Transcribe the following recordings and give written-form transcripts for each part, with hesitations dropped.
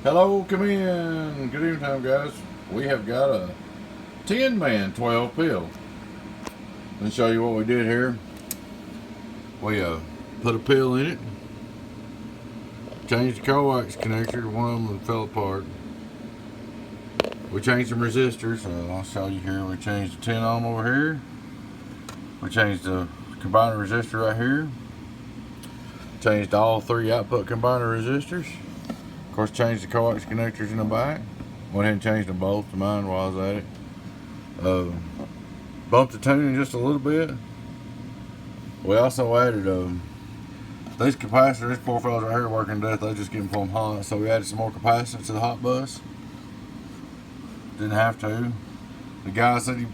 Hello, come in. Good evening time, guys. We have got a 10-man 12 pill. Let me show you what we did here. We put a pill in it, changed the coax connector. One of them fell apart. We changed some resistors. I'll show you here. We changed the 10 ohm over here. We changed the combiner resistor right here. Changed all 3 output combiner resistors. Of course, changed the coax connectors in the back. Went ahead and changed them both to mine while I was at it. Bumped the tuning just a little bit. We also added these capacitors. These poor fellas right here working to death. They just getting plumb hot. So we added some more capacitance to the hot bus. Didn't have to. The guy said he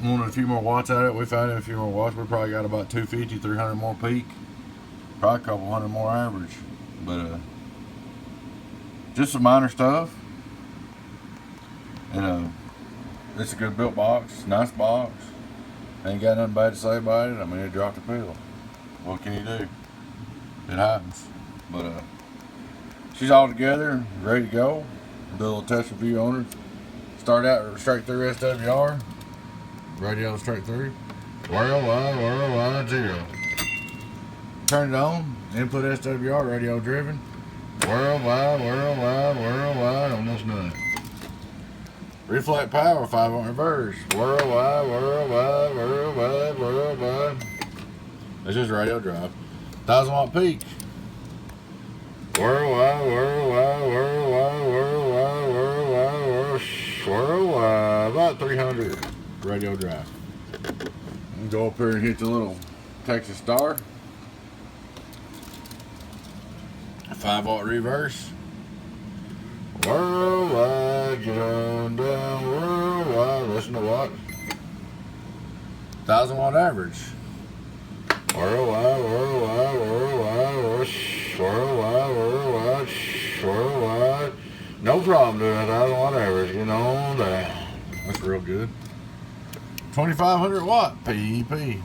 wanted a few more watts out of it. We found him a few more watts. We probably got about 250, 300 more peak. Probably a couple hundred more average. But just some minor stuff. And it's a good built box, nice box. Ain't got nothing bad to say about it. I mean, it dropped a pill. What can you do? It happens. But she's all together, ready to go. Do a little test review on her. Start out straight through SWR. Radio straight through. Worldwide 0. Turn it on. Input SWR, radio driven. Worldwide on this nut. Reflect power, 5 on reverse. Worldwide. It's just radio drive. 1,000 watt peak. Worldwide. About 300 radio drive. And go up here and hit the little Texas Star. 5 watt reverse. Worldwide, get on down, worldwide, listen to what? 1,000 watt average. Worldwide, no problem doing 1,000 watt average, you know that. That's real good. 2,500 watt PEP.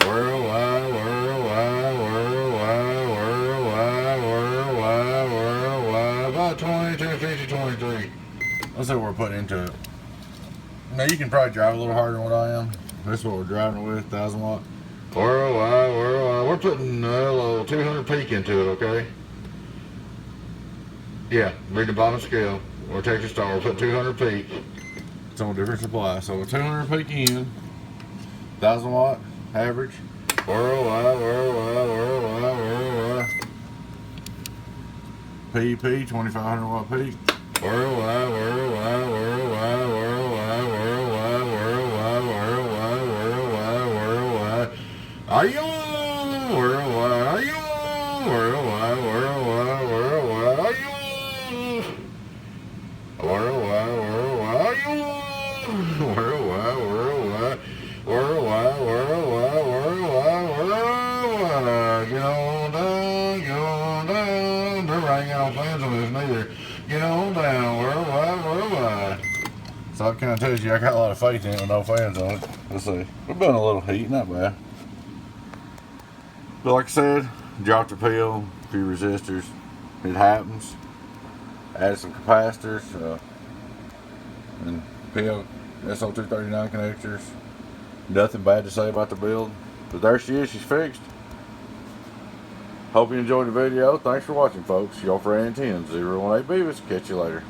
Worldwide, about 22, 50, 23. Let's see what we're putting into it. Now you can probably drive a little harder than what I am. This is what we're driving with, 1,000 watt. Worldwide. We're putting a little 200 peak into it, okay? Yeah, read the bottom scale. We're Texas Star, we'll put 200 peak. It's on a different supply. So 200 peak in, 1,000 watt average. Worldwide. PEP, 2,500 watt peak. Worldwide. Are you on? Worldwide. Are you on? Worldwide. Are you on? Worldwide. Are you on? Worldwide. Get on down. There ain't got no fans on this neither. Get on down. Worldwide. So that kind of tells you I got a lot of faith in it with no fans on it. Let's see. We're doing a little heat, not bad. But like I said, dropped a pill, a few resistors. It happens. Added some capacitors and pill SO239 connectors. Nothing bad to say about the build. But there she is, she's fixed. Hope you enjoyed the video. Thanks for watching, folks. Your friend 10-018 Beavis. Catch you later.